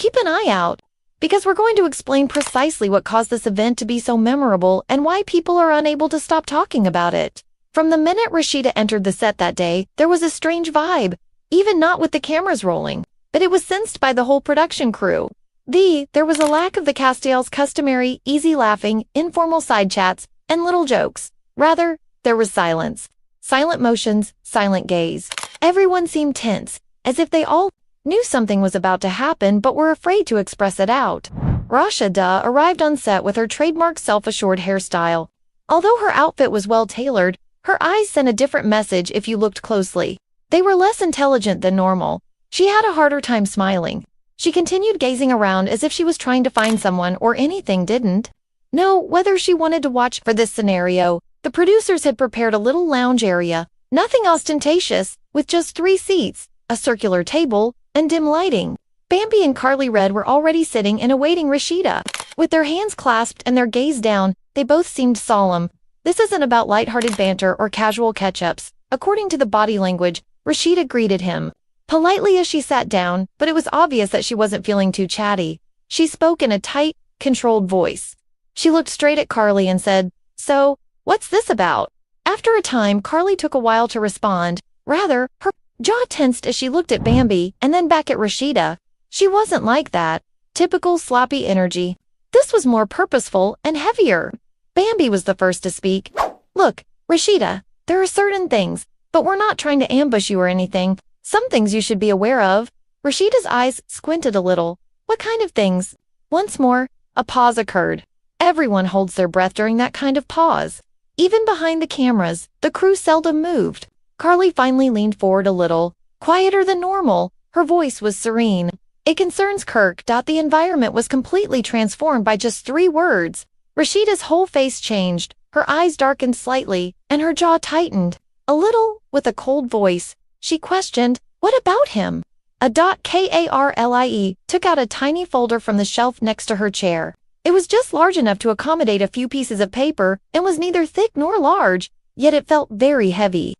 Keep an eye out, because we're going to explain precisely what caused this event to be so memorable and why people are unable to stop talking about it. From the minute Rasheeda entered the set that day, there was a strange vibe, even not with the cameras rolling, but it was sensed by the whole production crew. There was a lack of the Castell's customary, easy laughing, informal side chats, and little jokes. Rather, there was silence. Silent motions, silent gaze. Everyone seemed tense, as if they all knew something was about to happen but were afraid to express it out. Rasheeda arrived on set with her trademark self-assured hairstyle. Although her outfit was well-tailored, her eyes sent a different message if you looked closely. They were less intelligent than normal. She had a harder time smiling. She continued gazing around as if she was trying to find someone or anything didn't know whether she wanted to watch. For this scenario, the producers had prepared a little lounge area, nothing ostentatious, with just 3 seats, a circular table, and dim lighting. Bambi and Karlie were already sitting and awaiting Rasheeda. With their hands clasped and their gaze down, they both seemed solemn. This isn't about lighthearted banter or casual catch-ups. According to the body language, Rasheeda greeted him politely as she sat down, but it was obvious that she wasn't feeling too chatty. She spoke in a tight, controlled voice. She looked straight at Karlie and said, "So, what's this about?" After a time, Karlie took a while to respond. Rather, her jaw tensed as she looked at Bambi and then back at Rasheeda. She wasn't like that typical sloppy energy. This was more purposeful and heavier. Bambi was the first to speak. "Look, Rasheeda, there are certain things, but we're not trying to ambush you or anything. Some things you should be aware of." Rasheeda's eyes squinted a little. "What kind of things?" Once more, a pause occurred. Everyone holds their breath during that kind of pause. Even behind the cameras, the crew seldom moved. Karlie finally leaned forward a little, quieter than normal. Her voice was serene. "It concerns Kirk. The environment was completely transformed by just 3 words." Rasheeda's whole face changed. Her eyes darkened slightly, and her jaw tightened. A little, with a cold voice, she questioned, "What about him?" Karlie took out a tiny folder from the shelf next to her chair. It was just large enough to accommodate a few pieces of paper and was neither thick nor large, yet it felt very heavy.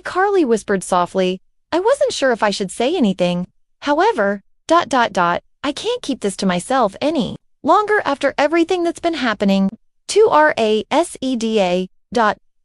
Karlie whispered softly, "I wasn't sure if I should say anything. However, I can't keep this to myself any longer after everything that's been happening. To Rasheeda.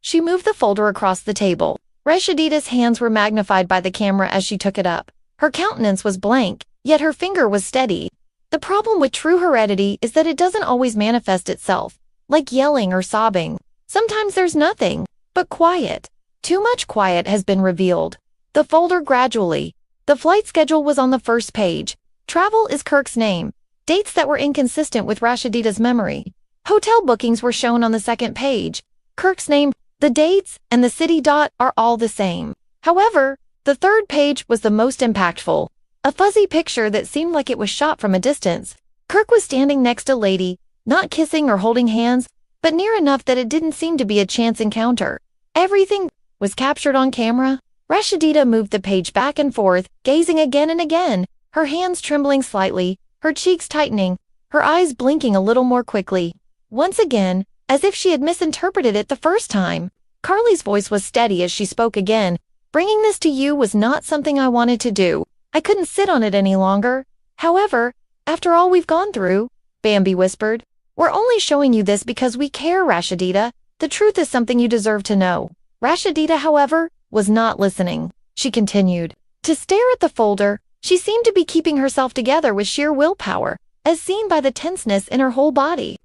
She moved the folder across the table. Rasheeda's hands were magnified by the camera as she took it up. Her countenance was blank, yet her finger was steady. The problem with true heredity is that it doesn't always manifest itself, like yelling or sobbing. Sometimes there's nothing but quiet. Too much quiet has been revealed. The folder gradually. The flight schedule was on the first page. Travel is Kirk's name. Dates that were inconsistent with Rasheeda's memory. Hotel bookings were shown on the second page. Kirk's name, the dates, and the city are all the same. However, the third page was the most impactful. A fuzzy picture that seemed like it was shot from a distance. Kirk was standing next to Lady, not kissing or holding hands, but near enough that it didn't seem to be a chance encounter. Everything was captured on camera. Rasheeda moved the page back and forth, gazing again and again, her hands trembling slightly, her cheeks tightening, her eyes blinking a little more quickly. Once again, as if she had misinterpreted it the first time, Karlie's voice was steady as she spoke again. "Bringing this to you was not something I wanted to do. I couldn't sit on it any longer. However, after all we've gone through," Bambi whispered, "we're only showing you this because we care, Rasheeda. The truth is something you deserve to know." Rasheeda, however, was not listening. She continued to stare at the folder. She seemed to be keeping herself together with sheer willpower, as seen by the tenseness in her whole body.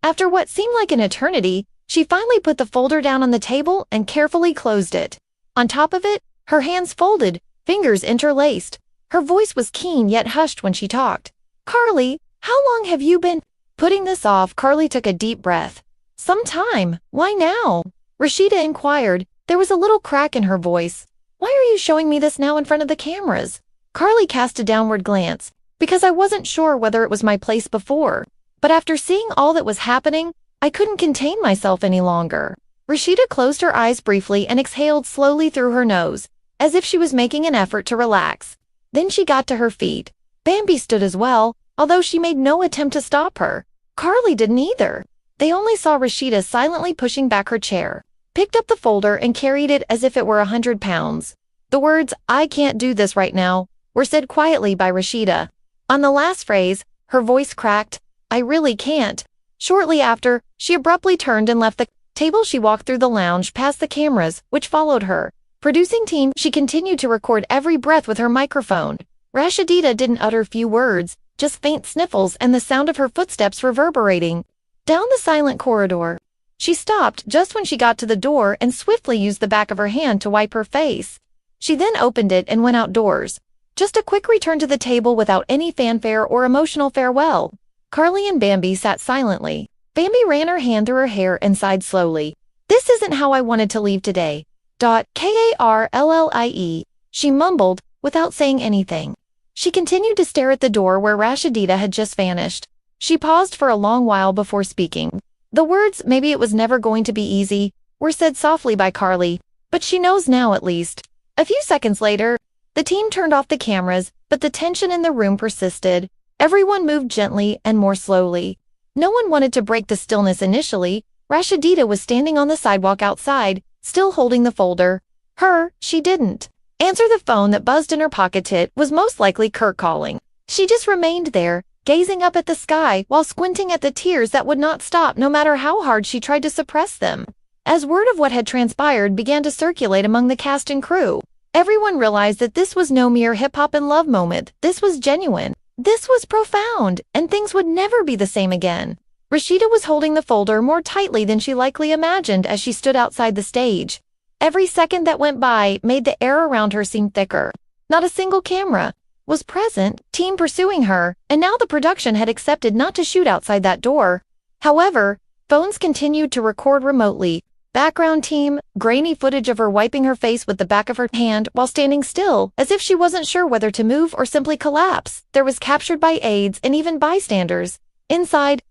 After what seemed like an eternity, she finally put the folder down on the table and carefully closed it. On top of it, her hands folded, fingers interlaced. Her voice was keen yet hushed when she talked. "Karlie, how long have you been putting this off?" Karlie took a deep breath. "Some time. Why now?" Rasheeda inquired. There was a little crack in her voice. "Why are you showing me this now in front of the cameras?" Karlie cast a downward glance. "Because I wasn't sure whether it was my place before. But after seeing all that was happening, I couldn't contain myself any longer." Rasheeda closed her eyes briefly and exhaled slowly through her nose, as if she was making an effort to relax. Then she got to her feet. Bambi stood as well, although she made no attempt to stop her. Karlie didn't either. They only saw Rasheeda silently pushing back her chair, picked up the folder and carried it as if it were 100 pounds. The words, "I can't do this right now," were said quietly by Rasheeda. On the last phrase, her voice cracked. I really can't. Shortly after, she abruptly turned and left the table. She walked through the lounge past the cameras, which followed her. Producing team, she continued to record every breath with her microphone. Rasheeda didn't utter few words, just faint sniffles and the sound of her footsteps reverberating down the silent corridor. She stopped just when she got to the door and swiftly used the back of her hand to wipe her face. She then opened it and went outdoors. Just a quick return to the table without any fanfare or emotional farewell. Karlie and Bambi sat silently. Bambi ran her hand through her hair and sighed slowly. This isn't how I wanted to leave today. Karlie, she mumbled, without saying anything. She continued to stare at the door where Rasheeda had just vanished. She paused for a long while before speaking. The words, maybe it was never going to be easy, were said softly by Karlie, but she knows now at least. A few seconds later, the team turned off the cameras, but the tension in the room persisted. Everyone moved gently and more slowly. No one wanted to break the stillness initially. Rasheeda was standing on the sidewalk outside, still holding the folder. She didn't answer the phone that buzzed in her pocket. It was most likely Kirk calling. She just remained there, gazing up at the sky while squinting at the tears that would not stop no matter how hard she tried to suppress them. As word of what had transpired began to circulate among the cast and crew, everyone realized that this was no mere hip-hop and love moment. This was genuine. This was profound, and things would never be the same again. Rasheeda was holding the folder more tightly than she likely imagined as she stood outside the stage. Every second that went by made the air around her seem thicker. Not a single camera was present, team pursuing her, and now the production had accepted not to shoot outside that door. However, phones continued to record remotely. Background team, grainy footage of her wiping her face with the back of her hand while standing still, as if she wasn't sure whether to move or simply collapse. There was captured by aides and even bystanders. Inside,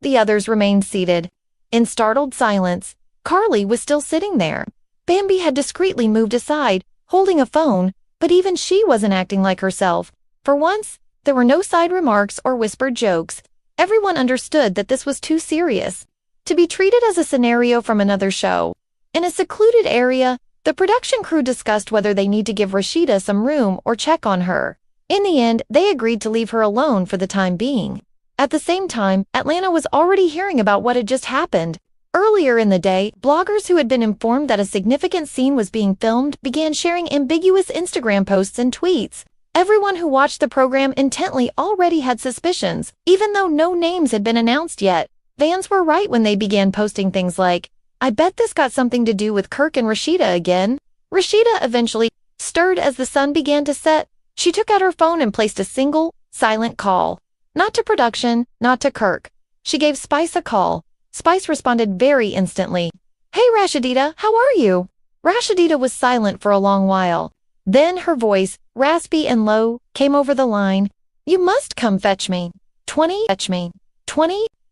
the others remained seated. In startled silence, Karlie was still sitting there. Bambi had discreetly moved aside, holding a phone, but even she wasn't acting like herself. For once, there were no side remarks or whispered jokes. Everyone understood that this was too serious to be treated as a scenario from another show. In a secluded area, the production crew discussed whether they need to give Rasheeda some room or check on her. In the end, they agreed to leave her alone for the time being. At the same time, Atlanta was already hearing about what had just happened. Earlier in the day, bloggers who had been informed that a significant scene was being filmed began sharing ambiguous Instagram posts and tweets. Everyone who watched the program intently already had suspicions, even though no names had been announced yet. Fans were right when they began posting things like, I bet this got something to do with Kirk and Rasheeda again. Rasheeda eventually stirred as the sun began to set. She took out her phone and placed a single, silent call. Not to production, not to Kirk. She gave Spice a call. Spice responded very instantly. Hey Rasheeda, how are you? Rasheeda was silent for a long while. Then her voice, raspy and low, came over the line. You must come fetch me. 20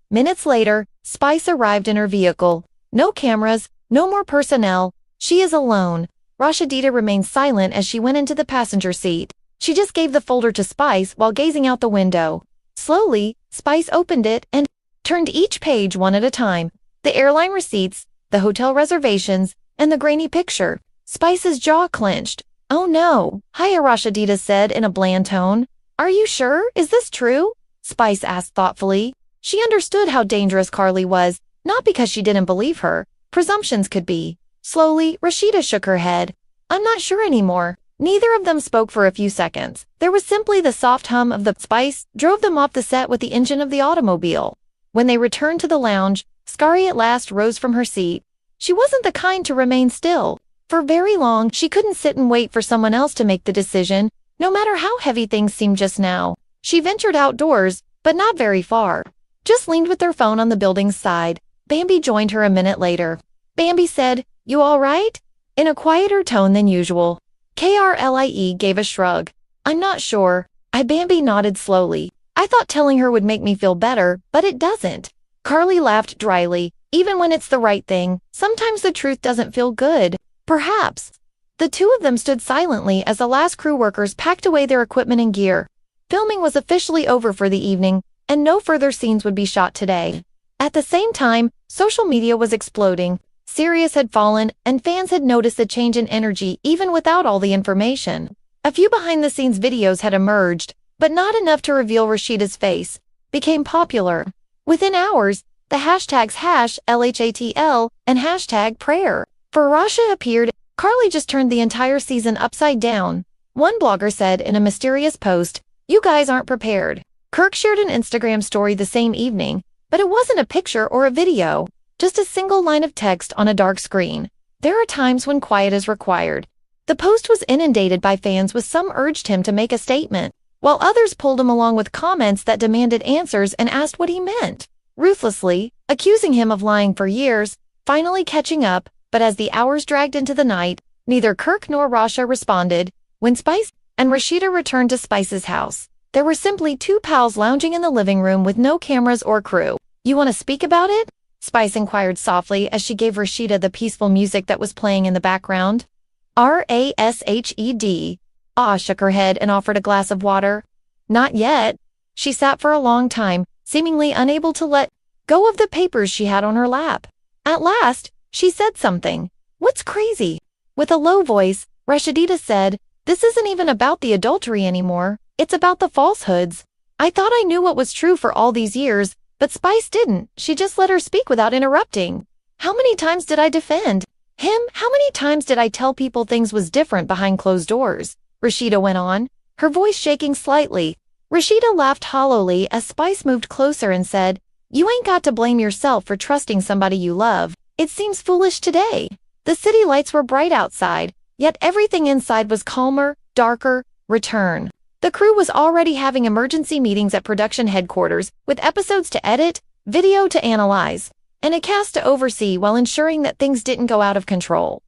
minutes later, Spice arrived in her vehicle. No cameras, no more personnel. She is alone. Rasheeda remained silent as she went into the passenger seat. She just gave the folder to Spice while gazing out the window. Slowly, Spice opened it and turned each page one at a time. The airline receipts, the hotel reservations, and the grainy picture. Spice's jaw clenched. Oh no, Hiya, Rasheeda said in a bland tone. Are you sure? Is this true? Spice asked thoughtfully. She understood how dangerous Karlie was, not because she didn't believe her. Presumptions could be. Slowly, Rasheeda shook her head. I'm not sure anymore. Neither of them spoke for a few seconds. There was simply the soft hum of the Spice drove them off the set with the engine of the automobile. When they returned to the lounge, Karlie at last rose from her seat. She wasn't the kind to remain still. For very long, she couldn't sit and wait for someone else to make the decision, no matter how heavy things seemed just now. She ventured outdoors, but not very far. Just leaned with her phone on the building's side. Bambi joined her a minute later. Bambi said, You all right? In a quieter tone than usual. Karlie gave a shrug. I'm not sure. Bambi nodded slowly. I thought telling her would make me feel better, but it doesn't. Karlie laughed dryly. Even when it's the right thing, sometimes the truth doesn't feel good. Perhaps. The two of them stood silently as the last crew workers packed away their equipment and gear. Filming was officially over for the evening, and no further scenes would be shot today. At the same time, social media was exploding. Sirius had fallen, and fans had noticed the change in energy even without all the information. A few behind-the-scenes videos had emerged. but not enough to reveal Rasheeda's face, became popular. Within hours, the hashtags #LHHATL and #prayer for Rasha appeared. Karlie just turned the entire season upside down. One blogger said in a mysterious post, "You guys aren't prepared." Kirk shared an Instagram story the same evening, but it wasn't a picture or a video, just a single line of text on a dark screen. There are times when quiet is required. The post was inundated by fans, with some urged him to make a statement, while others pulled him along with comments that demanded answers and asked what he meant, ruthlessly, accusing him of lying for years, finally catching up. But as the hours dragged into the night, neither Kirk nor Rasha responded. When Spice and Rasheeda returned to Spice's house, there were simply two pals lounging in the living room with no cameras or crew. "You want to speak about it?" Spice inquired softly as she gave Rasheeda the peaceful music that was playing in the background. "Rashed." Shook her head and offered a glass of water. "Not yet." She sat for a long time, seemingly unable to let go of the papers she had on her lap. At last, she said something. "What's crazy?" With a low voice, Rasheeda said, "This isn't even about the adultery anymore. It's about the falsehoods. I thought I knew what was true for all these years, but Spice didn't. She just let her speak without interrupting. How many times did I defend him? How many times did I tell people things was different behind closed doors?" Rasheeda went on, her voice shaking slightly. Rasheeda laughed hollowly as Spice moved closer and said, "You ain't got to blame yourself for trusting somebody you love. It seems foolish today." The city lights were bright outside, yet everything inside was calmer, darker. Return. The crew was already having emergency meetings at production headquarters, with episodes to edit, video to analyze, and a cast to oversee while ensuring that things didn't go out of control.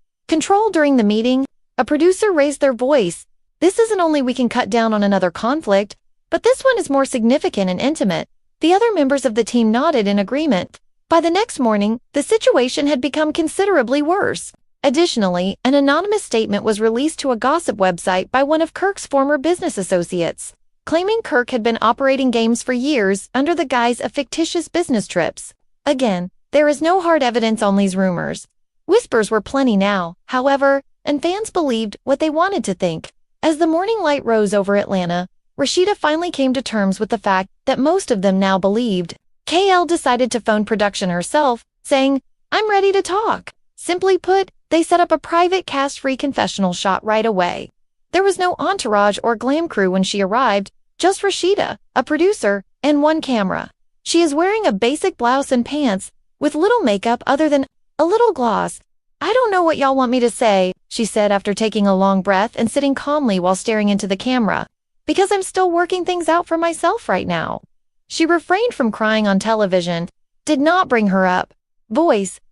During the meeting, a producer raised their voice. "This isn't only we can cut down on another conflict, but this one is more significant and intimate." The other members of the team nodded in agreement. By the next morning, the situation had become considerably worse. Additionally, an anonymous statement was released to a gossip website by one of Kirk's former business associates, claiming Kirk had been operating games for years under the guise of fictitious business trips. Again, there is no hard evidence on these rumors. Whispers were plenty now, however, and fans believed what they wanted to think. As the morning light rose over Atlanta, Rasheeda finally came to terms with the fact that most of them now believed. KL decided to phone production herself, saying, "I'm ready to talk." Simply put, they set up a private cast-free confessional shot right away. There was no entourage or glam crew when she arrived, just Rasheeda, a producer, and one camera. She is wearing a basic blouse and pants, with little makeup other than a little gloss. "I don't know what y'all want me to say," she said after taking a long breath and sitting calmly while staring into the camera, "because I'm still working things out for myself right now." She refrained from crying on television, did not bring her up.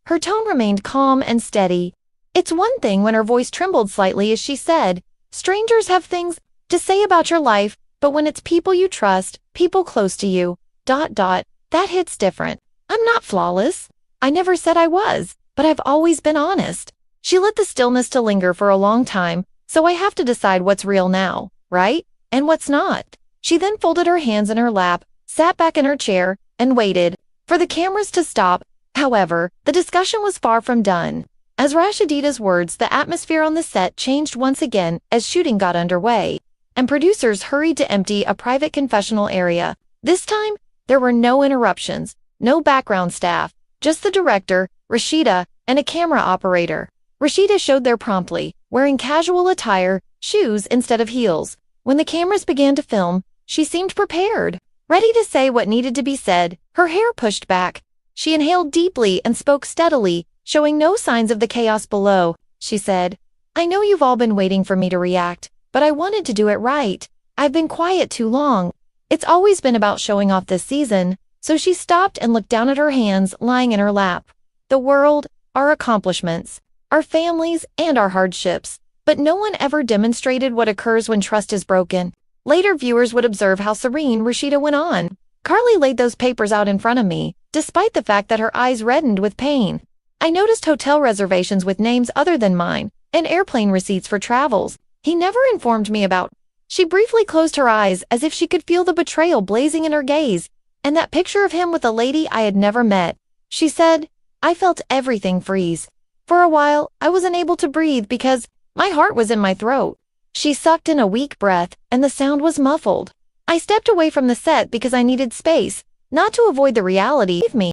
Her tone remained calm and steady. It's one thing when her voice trembled slightly as she said, "Strangers have things to say about your life, but when it's people you trust, people close to you, that hits different. I'm not flawless. I never said I was, but I've always been honest." She let the stillness to linger for a long time, "So I have to decide what's real now, right? And what's not." She then folded her hands in her lap, sat back in her chair, and waited for the cameras to stop. However, the discussion was far from done. As Rasheeda's words, the atmosphere on the set changed once again as shooting got underway, and producers hurried to empty a private confessional area. This time, there were no interruptions, no background staff, just the director, Rasheeda, and a camera operator. Rasheeda showed there promptly, wearing casual attire, shoes instead of heels. When the cameras began to film, she seemed prepared, ready to say what needed to be said, her hair pushed back. She inhaled deeply and spoke steadily, showing no signs of the chaos below. She said, "I know you've all been waiting for me to react, but I wanted to do it right. I've been quiet too long. It's always been about showing off this season." So she stopped and looked down at her hands lying in her lap. "The world, our accomplishments, our families, and our hardships. But no one ever demonstrated what occurs when trust is broken." Later viewers would observe how serene Rasheeda went on. "Karlie laid those papers out in front of me, despite the fact that her eyes reddened with pain. I noticed hotel reservations with names other than mine, and airplane receipts for travels he never informed me about." She briefly closed her eyes as if she could feel the betrayal blazing in her gaze, and that picture of him with a lady I had never met. She said, "I felt everything freeze. For a while, I was unable to breathe because my heart was in my throat." She sucked in a weak breath, and the sound was muffled. I stepped away from the set because I needed space, not to avoid the reality of me.